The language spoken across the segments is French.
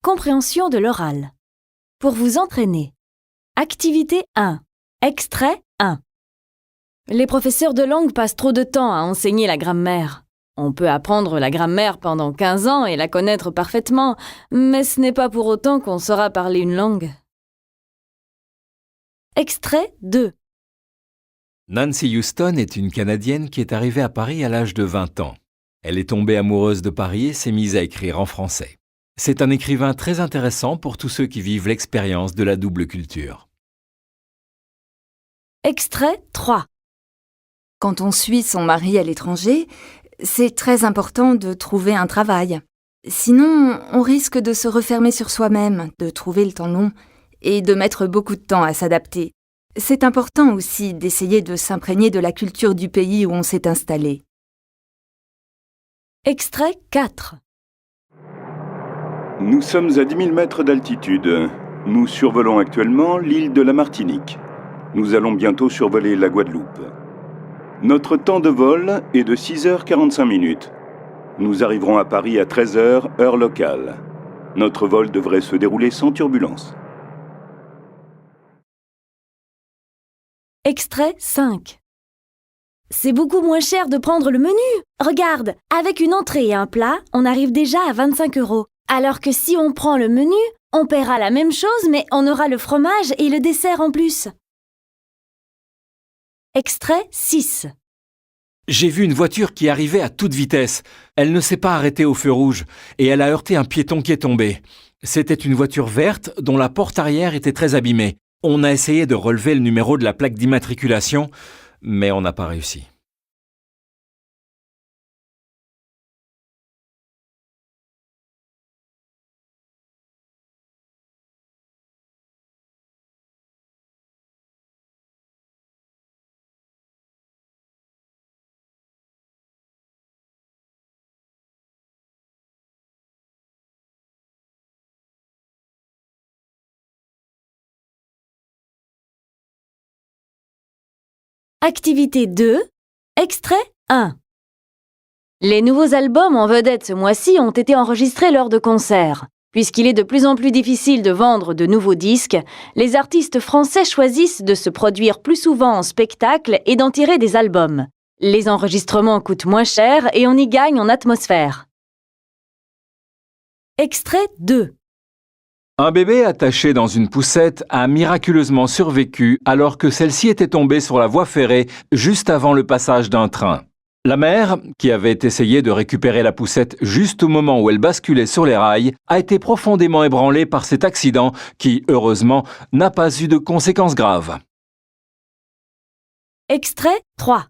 Compréhension de l'oral. Pour vous entraîner. Activité 1. Extrait 1. Les professeurs de langue passent trop de temps à enseigner la grammaire. On peut apprendre la grammaire pendant 15 ans et la connaître parfaitement, mais ce n'est pas pour autant qu'on saura parler une langue. Extrait 2. Nancy Houston est une Canadienne qui est arrivée à Paris à l'âge de 20 ans. Elle est tombée amoureuse de Paris et s'est mise à écrire en français. C'est un écrivain très intéressant pour tous ceux qui vivent l'expérience de la double culture. Extrait 3. Quand on suit son mari à l'étranger, c'est très important de trouver un travail. Sinon, on risque de se refermer sur soi-même, de trouver le temps long et de mettre beaucoup de temps à s'adapter. C'est important aussi d'essayer de s'imprégner de la culture du pays où on s'est installé. Extrait 4. Nous sommes à 10 000 mètres d'altitude. Nous survolons actuellement l'île de la Martinique. Nous allons bientôt survoler la Guadeloupe. Notre temps de vol est de 6h45 minutes. Nous arriverons à Paris à 13h, heure locale. Notre vol devrait se dérouler sans turbulence. Extrait 5. C'est beaucoup moins cher de prendre le menu. Regarde, avec une entrée et un plat, on arrive déjà à 25 €. Alors que si on prend le menu, on paiera la même chose, mais on aura le fromage et le dessert en plus. Extrait 6. J'ai vu une voiture qui arrivait à toute vitesse. Elle ne s'est pas arrêtée au feu rouge et elle a heurté un piéton qui est tombé. C'était une voiture verte dont la porte arrière était très abîmée. On a essayé de relever le numéro de la plaque d'immatriculation, mais on n'a pas réussi. Activité 2. Extrait 1. Les nouveaux albums en vedette ce mois-ci ont été enregistrés lors de concerts. Puisqu'il est de plus en plus difficile de vendre de nouveaux disques, les artistes français choisissent de se produire plus souvent en spectacle et d'en tirer des albums. Les enregistrements coûtent moins cher et on y gagne en atmosphère. Extrait 2. Un bébé attaché dans une poussette a miraculeusement survécu alors que celle-ci était tombée sur la voie ferrée juste avant le passage d'un train. La mère, qui avait essayé de récupérer la poussette juste au moment où elle basculait sur les rails, a été profondément ébranlée par cet accident qui, heureusement, n'a pas eu de conséquences graves. Extrait 3.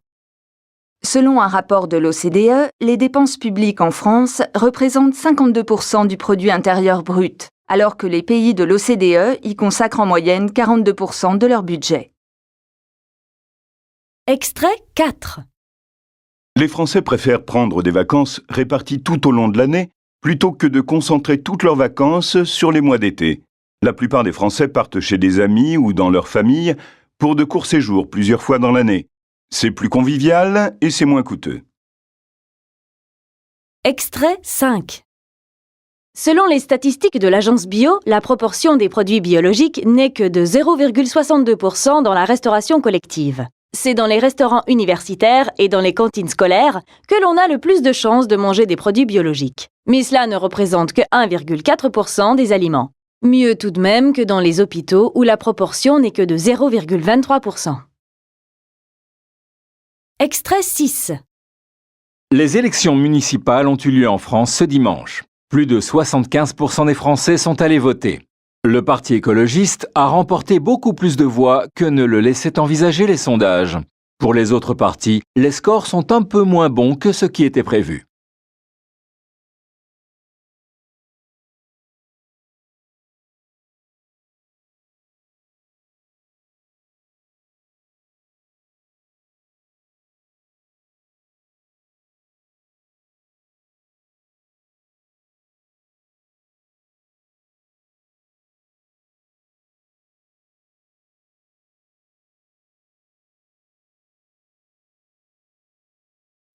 Selon un rapport de l'OCDE, les dépenses publiques en France représentent 52% du produit intérieur brut, alors que les pays de l'OCDE y consacrent en moyenne 42% de leur budget. Extrait 4. Les Français préfèrent prendre des vacances réparties tout au long de l'année plutôt que de concentrer toutes leurs vacances sur les mois d'été. La plupart des Français partent chez des amis ou dans leur famille pour de courts séjours plusieurs fois dans l'année. C'est plus convivial et c'est moins coûteux. Extrait 5. Selon les statistiques de l'agence Bio, la proportion des produits biologiques n'est que de 0,62% dans la restauration collective. C'est dans les restaurants universitaires et dans les cantines scolaires que l'on a le plus de chances de manger des produits biologiques. Mais cela ne représente que 1,4% des aliments. Mieux tout de même que dans les hôpitaux où la proportion n'est que de 0,23%. Extrait 6. Les élections municipales ont eu lieu en France ce dimanche. Plus de 75% des Français sont allés voter. Le Parti écologiste a remporté beaucoup plus de voix que ne le laissaient envisager les sondages. Pour les autres partis, les scores sont un peu moins bons que ce qui était prévu.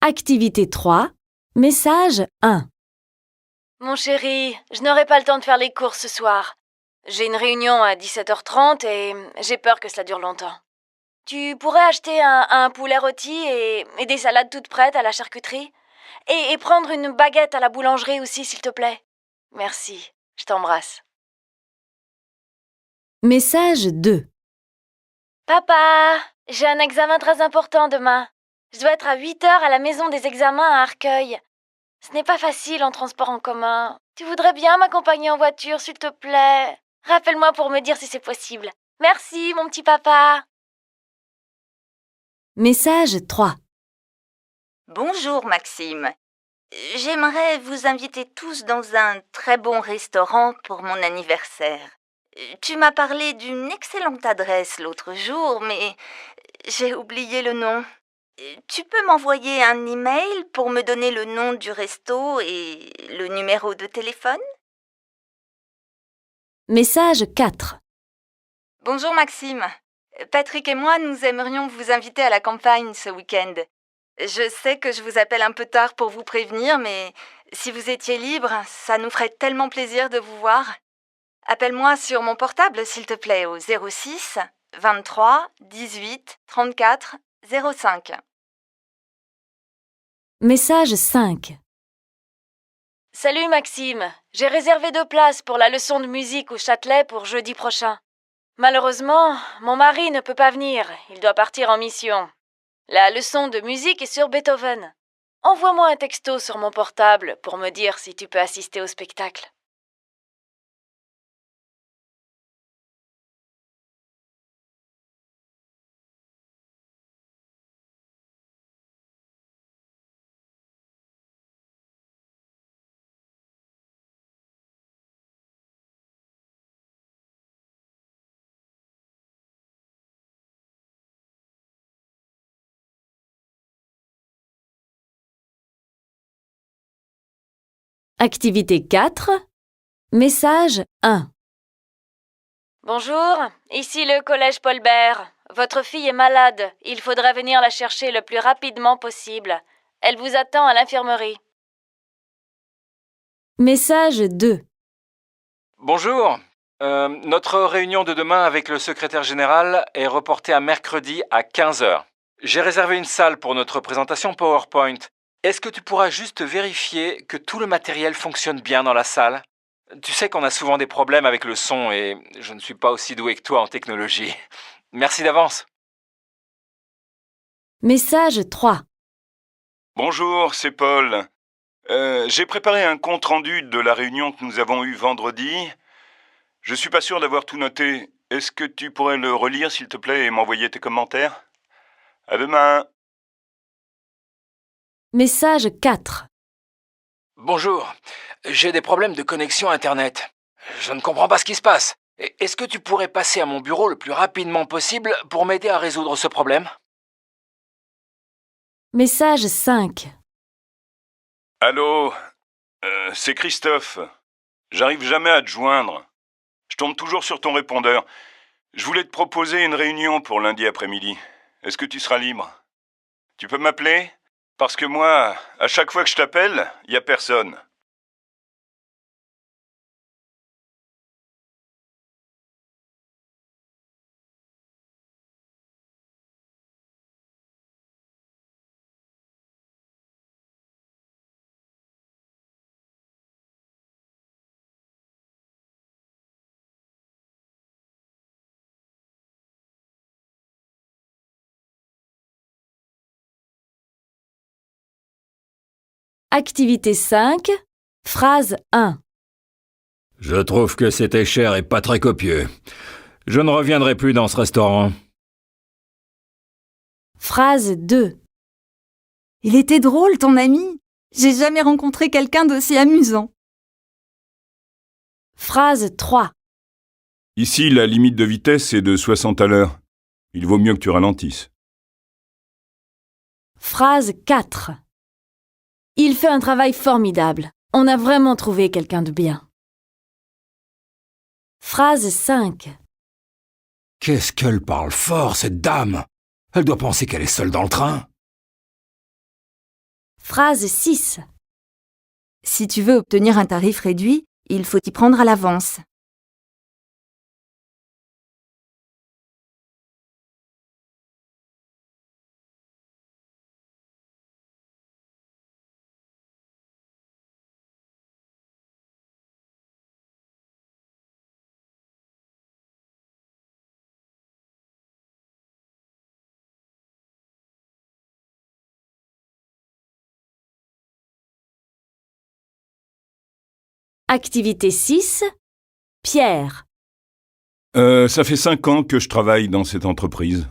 Activité 3. Message 1. Mon chéri, je n'aurai pas le temps de faire les courses ce soir. J'ai une réunion à 17h30 et j'ai peur que cela dure longtemps. Tu pourrais acheter un poulet rôti et des salades toutes prêtes à la charcuterie? Et prendre une baguette à la boulangerie aussi, s'il te plaît. Merci, je t'embrasse. Message 2. Papa, j'ai un examen très important demain. Je dois être à 8h à la maison des examens à Arcueil. Ce n'est pas facile en transport en commun. Tu voudrais bien m'accompagner en voiture, s'il te plaît? Rappelle-moi pour me dire si c'est possible. Merci, mon petit papa. Message 3. Bonjour Maxime. J'aimerais vous inviter tous dans un très bon restaurant pour mon anniversaire. Tu m'as parlé d'une excellente adresse l'autre jour, mais j'ai oublié le nom. Tu peux m'envoyer un email pour me donner le nom du resto et le numéro de téléphone? Message 4. Bonjour Maxime. Patrick et moi, nous aimerions vous inviter à la campagne ce week-end. Je sais que je vous appelle un peu tard pour vous prévenir, mais si vous étiez libre, ça nous ferait tellement plaisir de vous voir. Appelle-moi sur mon portable, s'il te plaît, au 06 23 18 34 05. Message 5. Salut Maxime, j'ai réservé 2 places pour la leçon de musique au Châtelet pour jeudi prochain. Malheureusement, mon mari ne peut pas venir, il doit partir en mission. La leçon de musique est sur Beethoven. Envoie-moi un texto sur mon portable pour me dire si tu peux assister au spectacle. Activité 4. Message 1. Bonjour, ici le collège Paul Bert. Votre fille est malade, il faudra venir la chercher le plus rapidement possible. Elle vous attend à l'infirmerie. Message 2. Bonjour. Notre réunion de demain avec le secrétaire général est reportée à mercredi à 15h. J'ai réservé une salle pour notre présentation PowerPoint. Est-ce que tu pourras juste vérifier que tout le matériel fonctionne bien dans la salle? Tu sais qu'on a souvent des problèmes avec le son et je ne suis pas aussi doué que toi en technologie. Merci d'avance. Message 3. Bonjour, c'est Paul. J'ai préparé un compte-rendu de la réunion que nous avons eue vendredi. Je suis pas sûr d'avoir tout noté. Est-ce que tu pourrais le relire, s'il te plaît, et m'envoyer tes commentaires? À demain. Message 4. Bonjour. J'ai des problèmes de connexion Internet. Je ne comprends pas ce qui se passe. Est-ce que tu pourrais passer à mon bureau le plus rapidement possible pour m'aider à résoudre ce problème? Message 5. Allô, c'est Christophe. J'arrive jamais à te joindre. Je tombe toujours sur ton répondeur. Je voulais te proposer une réunion pour lundi après-midi. Est-ce que tu seras libre? Tu peux m'appeler? Parce que moi, à chaque fois que je t'appelle, il n'y a personne. Activité 5. Phrase 1. Je trouve que c'était cher et pas très copieux. Je ne reviendrai plus dans ce restaurant. Phrase 2. Il était drôle, ton ami. J'ai jamais rencontré quelqu'un d'aussi amusant. Phrase 3. Ici, la limite de vitesse est de 60 à l'heure. Il vaut mieux que tu ralentisses. Phrase 4. Il fait un travail formidable. On a vraiment trouvé quelqu'un de bien. Phrase 5. Qu'est-ce qu'elle parle fort, cette dame? Elle doit penser qu'elle est seule dans le train. Phrase 6. Si tu veux obtenir un tarif réduit, il faut y prendre à l'avance. Activité 6. Pierre. Ça fait 5 ans que je travaille dans cette entreprise.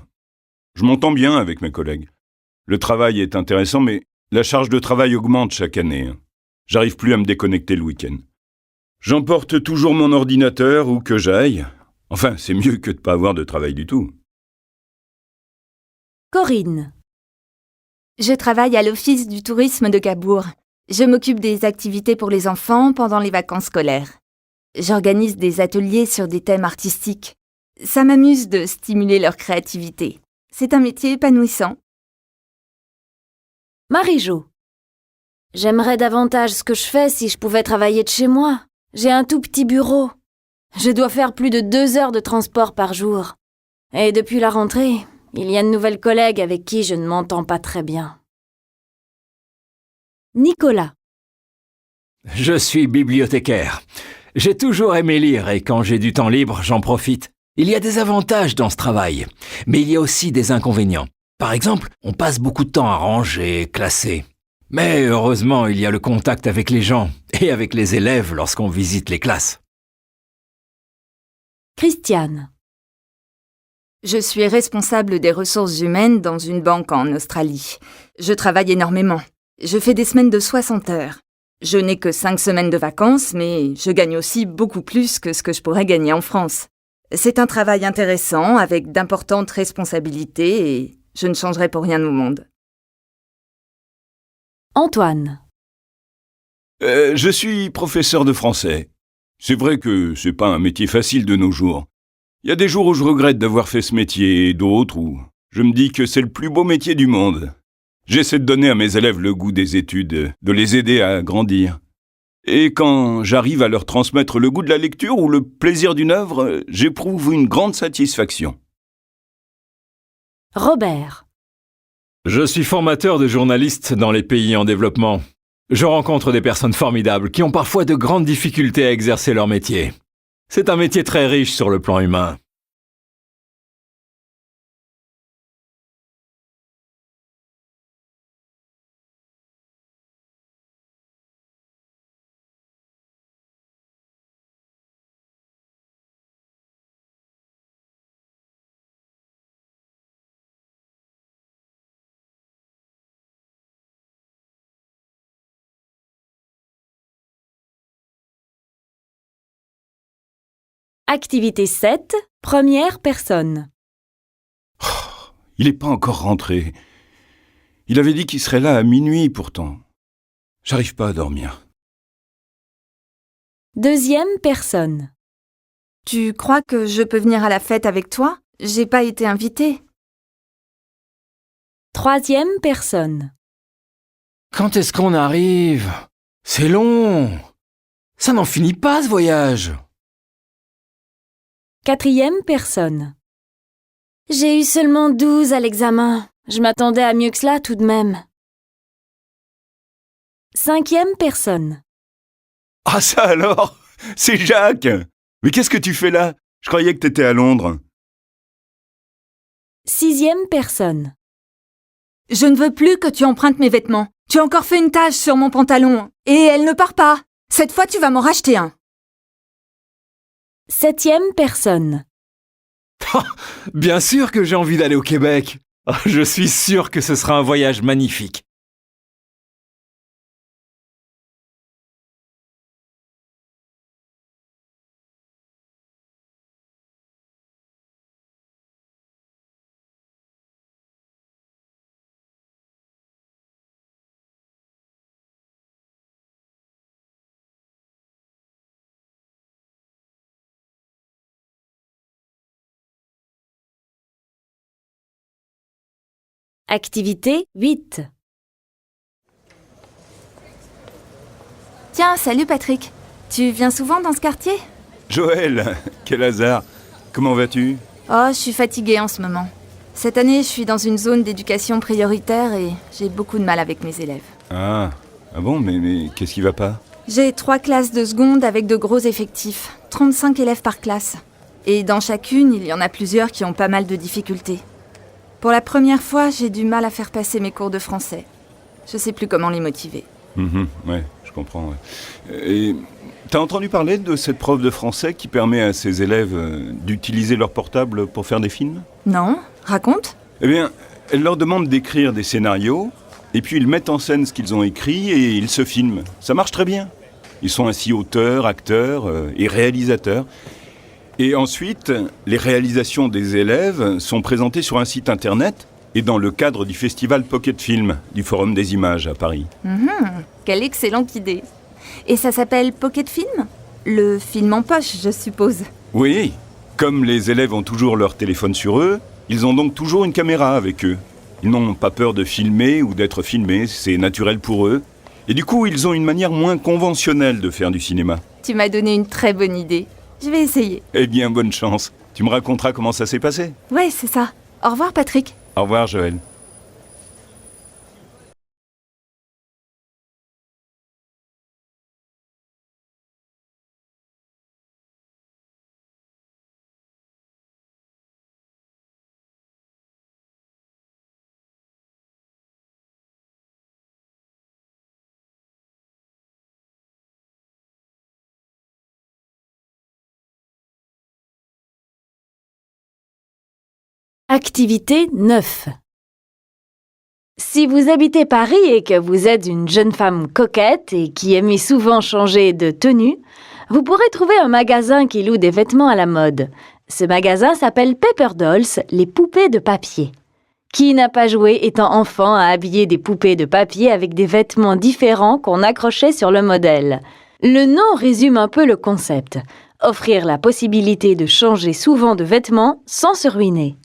Je m'entends bien avec mes collègues. Le travail est intéressant, mais la charge de travail augmente chaque année. J'arrive plus à me déconnecter le week-end. J'emporte toujours mon ordinateur où que j'aille. Enfin, c'est mieux que de pas avoir de travail du tout. Corinne. Je travaille à l'Office du tourisme de Cabourg. Je m'occupe des activités pour les enfants pendant les vacances scolaires. J'organise des ateliers sur des thèmes artistiques. Ça m'amuse de stimuler leur créativité. C'est un métier épanouissant. Marie-Jo. J'aimerais davantage ce que je fais si je pouvais travailler de chez moi. J'ai un tout petit bureau. Je dois faire plus de 2 heures de transport par jour. Et depuis la rentrée, il y a de nouvelles collègues avec qui je ne m'entends pas très bien. Nicolas. Je suis bibliothécaire. J'ai toujours aimé lire et quand j'ai du temps libre, j'en profite. Il y a des avantages dans ce travail, mais il y a aussi des inconvénients. Par exemple, on passe beaucoup de temps à ranger, classer. Mais heureusement, il y a le contact avec les gens et avec les élèves lorsqu'on visite les classes. Christiane. Je suis responsable des ressources humaines dans une banque en Australie. Je travaille énormément. Je fais des semaines de 60 heures. Je n'ai que 5 semaines de vacances, mais je gagne aussi beaucoup plus que ce que je pourrais gagner en France. C'est un travail intéressant, avec d'importantes responsabilités, et je ne changerai pour rien au monde. Antoine. Je suis professeur de français. C'est vrai que c'est pas un métier facile de nos jours. Il y a des jours où je regrette d'avoir fait ce métier et d'autres où je me dis que c'est le plus beau métier du monde. J'essaie de donner à mes élèves le goût des études, de les aider à grandir. Et quand j'arrive à leur transmettre le goût de la lecture ou le plaisir d'une œuvre, j'éprouve une grande satisfaction. Robert. Je suis formateur de journalistes dans les pays en développement. Je rencontre des personnes formidables qui ont parfois de grandes difficultés à exercer leur métier. C'est un métier très riche sur le plan humain. Activité 7. Première personne. Il n'est pas encore rentré. Il avait dit qu'il serait là à minuit pourtant. J'arrive pas à dormir. Deuxième personne. Tu crois que je peux venir à la fête avec toi? J'ai pas été invitée. Troisième personne. Quand est-ce qu'on arrive? C'est long. Ça n'en finit pas ce voyage. Quatrième personne. J'ai eu seulement 12 à l'examen. Je m'attendais à mieux que cela tout de même. Cinquième personne. Ah ça alors? C'est Jacques! Mais qu'est-ce que tu fais là? Je croyais que t'étais à Londres. Sixième personne. Je ne veux plus que tu empruntes mes vêtements. Tu as encore fait une tache sur mon pantalon. Et elle ne part pas. Cette fois, tu vas m'en racheter un. Septième personne. Bien sûr que j'ai envie d'aller au Québec. Je suis sûr que ce sera un voyage magnifique. Activité 8. Tiens, salut Patrick. Tu viens souvent dans ce quartier? Joël, quel hasard. Comment vas-tu? Oh, je suis fatiguée en ce moment. Cette année, je suis dans une zone d'éducation prioritaire et j'ai beaucoup de mal avec mes élèves. Ah bon, mais qu'est-ce qui va pas? J'ai 3 classes de seconde avec de gros effectifs, 35 élèves par classe. Et dans chacune, il y en a plusieurs qui ont pas mal de difficultés. Pour la première fois, j'ai du mal à faire passer mes cours de français. Je sais plus comment les motiver. Ouais, je comprends. Ouais. Et t'as entendu parler de cette prof de français qui permet à ses élèves d'utiliser leur portable pour faire des films? Non? Raconte? Eh bien, elle leur demande d'écrire des scénarios, et puis ils mettent en scène ce qu'ils ont écrit et ils se filment. Ça marche très bien. Ils sont ainsi auteurs, acteurs et réalisateurs. Et ensuite, les réalisations des élèves sont présentées sur un site internet et dans le cadre du festival Pocket Film du Forum des Images à Paris. Quelle excellente idée! Et ça s'appelle Pocket Film? Le film en poche, je suppose. Oui, comme les élèves ont toujours leur téléphone sur eux, ils ont donc toujours une caméra avec eux. Ils n'ont pas peur de filmer ou d'être filmés, c'est naturel pour eux. Et du coup, ils ont une manière moins conventionnelle de faire du cinéma. Tu m'as donné une très bonne idée. Je vais essayer. Eh bien, bonne chance. Tu me raconteras comment ça s'est passé. Ouais, c'est ça. Au revoir, Patrick. Au revoir, Joël. Activité 9. Si vous habitez Paris et que vous êtes une jeune femme coquette et qui aimez souvent changer de tenue, vous pourrez trouver un magasin qui loue des vêtements à la mode. Ce magasin s'appelle Paper Dolls, les poupées de papier. Qui n'a pas joué étant enfant à habiller des poupées de papier avec des vêtements différents qu'on accrochait sur le modèle? Le nom résume un peu le concept. Offrir la possibilité de changer souvent de vêtements sans se ruiner.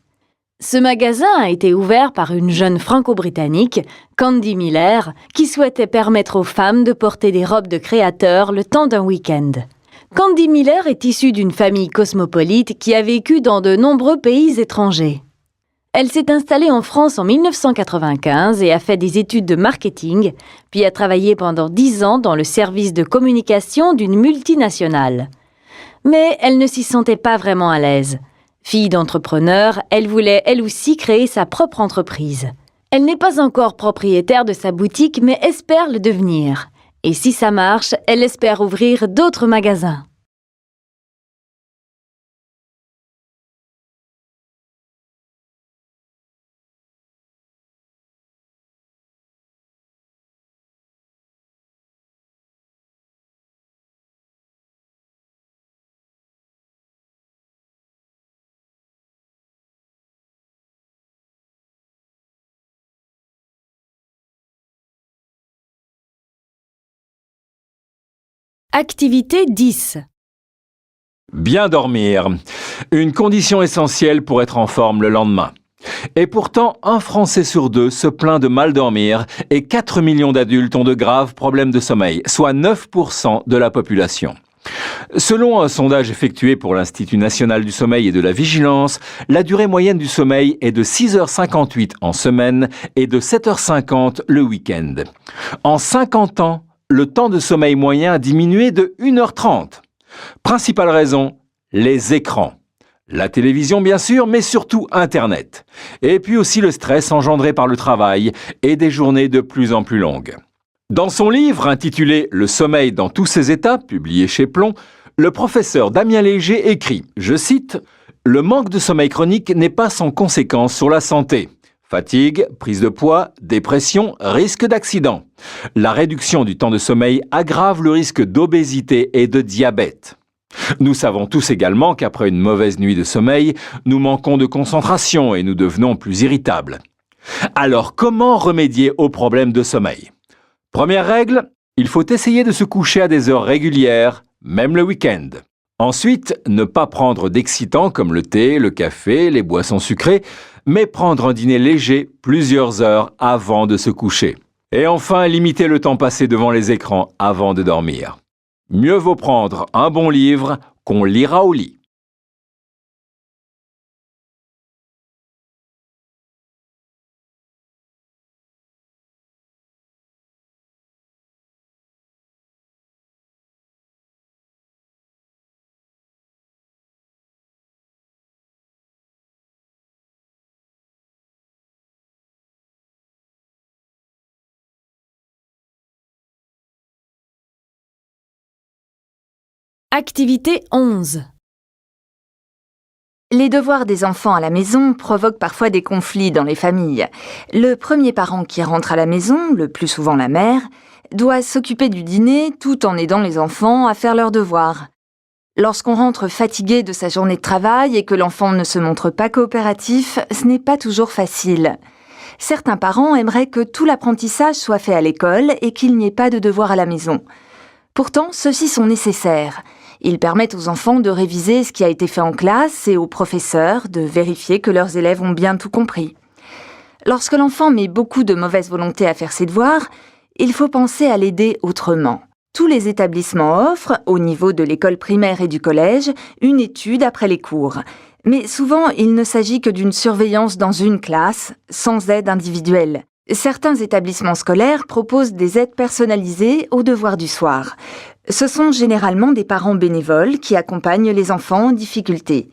Ce magasin a été ouvert par une jeune franco-britannique, Candy Miller, qui souhaitait permettre aux femmes de porter des robes de créateurs le temps d'un week-end. Candy Miller est issue d'une famille cosmopolite qui a vécu dans de nombreux pays étrangers. Elle s'est installée en France en 1995 et a fait des études de marketing, puis a travaillé pendant 10 ans dans le service de communication d'une multinationale. Mais elle ne s'y sentait pas vraiment à l'aise. Fille d'entrepreneur, elle voulait elle aussi créer sa propre entreprise. Elle n'est pas encore propriétaire de sa boutique, mais espère le devenir. Et si ça marche, elle espère ouvrir d'autres magasins. Activité 10. Bien dormir. Une condition essentielle pour être en forme le lendemain. Et pourtant, 1 Français sur 2 se plaint de mal dormir et 4 millions d'adultes ont de graves problèmes de sommeil, soit 9% de la population. Selon un sondage effectué pour l'Institut national du sommeil et de la vigilance, la durée moyenne du sommeil est de 6h58 en semaine et de 7h50 le week-end. En 50 ans, le temps de sommeil moyen a diminué de 1h30. Principale raison, les écrans. La télévision bien sûr, mais surtout Internet. Et puis aussi le stress engendré par le travail et des journées de plus en plus longues. Dans son livre intitulé « Le sommeil dans tous ses états », publié chez Plomb, le professeur Damien Léger écrit, je cite, « Le manque de sommeil chronique n'est pas sans conséquence sur la santé. Fatigue, prise de poids, dépression, risque d'accident. La réduction du temps de sommeil aggrave le risque d'obésité et de diabète. Nous savons tous également qu'après une mauvaise nuit de sommeil, nous manquons de concentration et nous devenons plus irritables. Alors, comment remédier aux problèmes de sommeil? Première règle, il faut essayer de se coucher à des heures régulières, même le week-end. Ensuite, ne pas prendre d'excitants comme le thé, le café, les boissons sucrées, mais prendre un dîner léger plusieurs heures avant de se coucher. Et enfin, limitez le temps passé devant les écrans avant de dormir. Mieux vaut prendre un bon livre qu'on lira au lit. Activité 11. Les devoirs des enfants à la maison provoquent parfois des conflits dans les familles. Le premier parent qui rentre à la maison, le plus souvent la mère, doit s'occuper du dîner tout en aidant les enfants à faire leurs devoirs. Lorsqu'on rentre fatigué de sa journée de travail et que l'enfant ne se montre pas coopératif, ce n'est pas toujours facile. Certains parents aimeraient que tout l'apprentissage soit fait à l'école et qu'il n'y ait pas de devoirs à la maison. Pourtant, ceux-ci sont nécessaires. Ils permettent aux enfants de réviser ce qui a été fait en classe et aux professeurs de vérifier que leurs élèves ont bien tout compris. Lorsque l'enfant met beaucoup de mauvaise volonté à faire ses devoirs, il faut penser à l'aider autrement. Tous les établissements offrent, au niveau de l'école primaire et du collège, une étude après les cours. Mais souvent, il ne s'agit que d'une surveillance dans une classe, sans aide individuelle. Certains établissements scolaires proposent des aides personnalisées aux devoirs du soir. Ce sont généralement des parents bénévoles qui accompagnent les enfants en difficulté.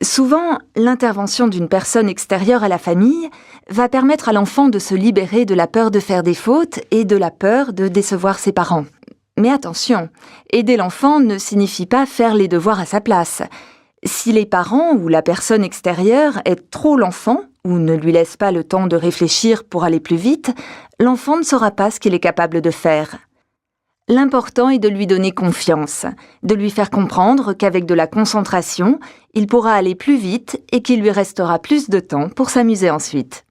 Souvent, l'intervention d'une personne extérieure à la famille va permettre à l'enfant de se libérer de la peur de faire des fautes et de la peur de décevoir ses parents. Mais attention, aider l'enfant ne signifie pas faire les devoirs à sa place. Si les parents ou la personne extérieure aident trop l'enfant ou ne lui laissent pas le temps de réfléchir pour aller plus vite, l'enfant ne saura pas ce qu'il est capable de faire. L'important est de lui donner confiance, de lui faire comprendre qu'avec de la concentration, il pourra aller plus vite et qu'il lui restera plus de temps pour s'amuser ensuite.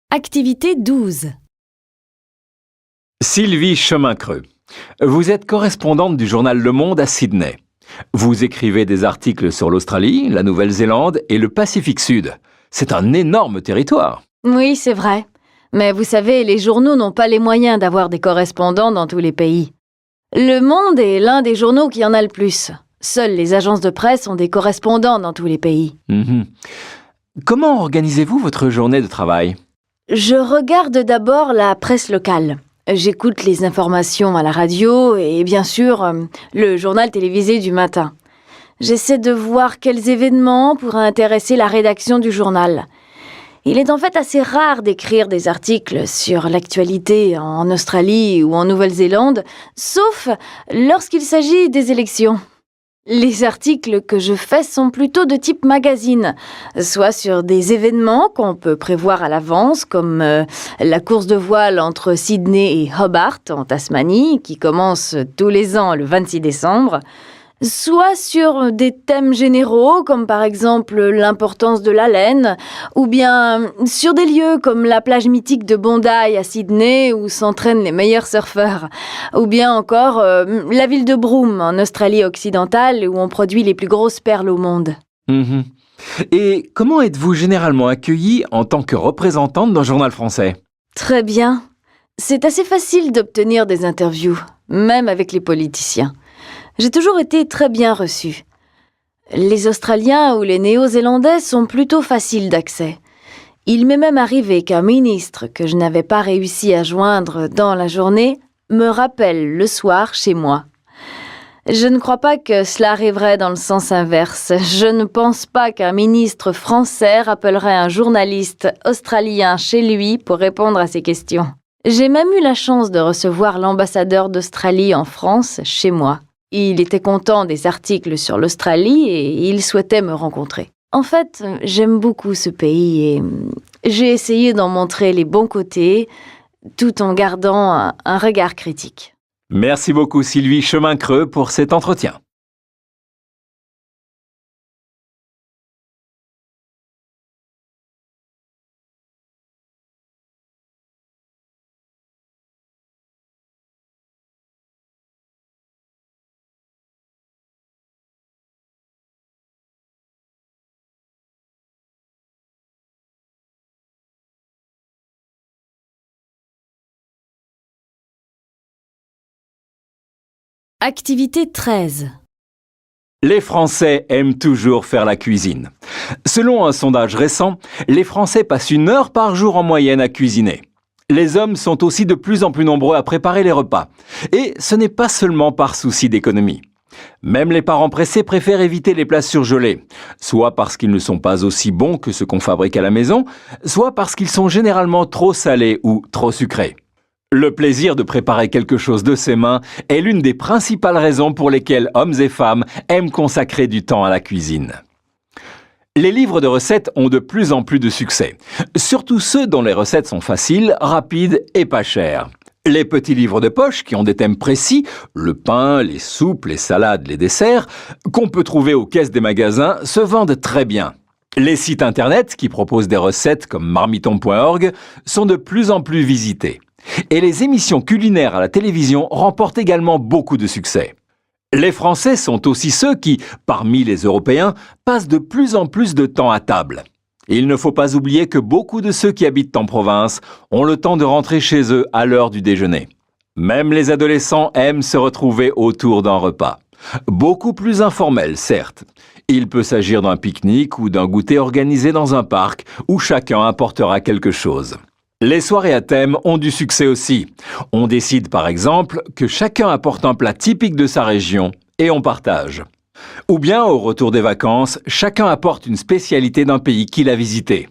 Activité 12. Sylvie Chemincreux. Vous êtes correspondante du journal Le Monde à Sydney. Vous écrivez des articles sur l'Australie, la Nouvelle-Zélande et le Pacifique Sud. C'est un énorme territoire. Oui, c'est vrai. Mais vous savez, les journaux n'ont pas les moyens d'avoir des correspondants dans tous les pays. Le Monde est l'un des journaux qui en a le plus. Seules les agences de presse ont des correspondants dans tous les pays. Comment organisez-vous votre journée de travail ? Je regarde d'abord la presse locale. J'écoute les informations à la radio et bien sûr le journal télévisé du matin. J'essaie de voir quels événements pourraient intéresser la rédaction du journal. Il est en fait assez rare d'écrire des articles sur l'actualité en Australie ou en Nouvelle-Zélande, sauf lorsqu'il s'agit des élections. Les articles que je fais sont plutôt de type magazine, soit sur des événements qu'on peut prévoir à l'avance, comme la course de voile entre Sydney et Hobart en Tasmanie, qui commence tous les ans le 26 décembre, soit sur des thèmes généraux, comme par exemple l'importance de la laine, ou bien sur des lieux comme la plage mythique de Bondi à Sydney, où s'entraînent les meilleurs surfeurs, ou bien encore la ville de Broome, en Australie occidentale, où on produit les plus grosses perles au monde. Et comment êtes-vous généralement accueillie en tant que représentante d'un journal français ? Très bien. C'est assez facile d'obtenir des interviews, même avec les politiciens. J'ai toujours été très bien reçue. Les Australiens ou les Néo-Zélandais sont plutôt faciles d'accès. Il m'est même arrivé qu'un ministre que je n'avais pas réussi à joindre dans la journée me rappelle le soir chez moi. Je ne crois pas que cela arriverait dans le sens inverse. Je ne pense pas qu'un ministre français rappellerait un journaliste australien chez lui pour répondre à ses questions. J'ai même eu la chance de recevoir l'ambassadeur d'Australie en France chez moi. Il était content des articles sur l'Australie et il souhaitait me rencontrer. En fait, j'aime beaucoup ce pays et j'ai essayé d'en montrer les bons côtés tout en gardant un regard critique. Merci beaucoup Sylvie Chemincreux pour cet entretien. Activité 13. Les Français aiment toujours faire la cuisine. Selon un sondage récent, les Français passent 1 heure par jour en moyenne à cuisiner. Les hommes sont aussi de plus en plus nombreux à préparer les repas. Et ce n'est pas seulement par souci d'économie. Même les parents pressés préfèrent éviter les plats surgelés, soit parce qu'ils ne sont pas aussi bons que ceux qu'on fabrique à la maison, soit parce qu'ils sont généralement trop salés ou trop sucrés. Le plaisir de préparer quelque chose de ses mains est l'une des principales raisons pour lesquelles hommes et femmes aiment consacrer du temps à la cuisine. Les livres de recettes ont de plus en plus de succès, surtout ceux dont les recettes sont faciles, rapides et pas chères. Les petits livres de poche qui ont des thèmes précis, le pain, les soupes, les salades, les desserts, qu'on peut trouver aux caisses des magasins, se vendent très bien. Les sites internet qui proposent des recettes comme marmiton.org sont de plus en plus visités. Et les émissions culinaires à la télévision remportent également beaucoup de succès. Les Français sont aussi ceux qui, parmi les Européens, passent de plus en plus de temps à table. Il ne faut pas oublier que beaucoup de ceux qui habitent en province ont le temps de rentrer chez eux à l'heure du déjeuner. Même les adolescents aiment se retrouver autour d'un repas. Beaucoup plus informel, certes. Il peut s'agir d'un pique-nique ou d'un goûter organisé dans un parc où chacun apportera quelque chose. Les soirées à thème ont du succès aussi. On décide par exemple que chacun apporte un plat typique de sa région et on partage. Ou bien, au retour des vacances, chacun apporte une spécialité d'un pays qu'il a visité.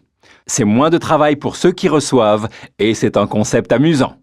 C'est moins de travail pour ceux qui reçoivent et c'est un concept amusant.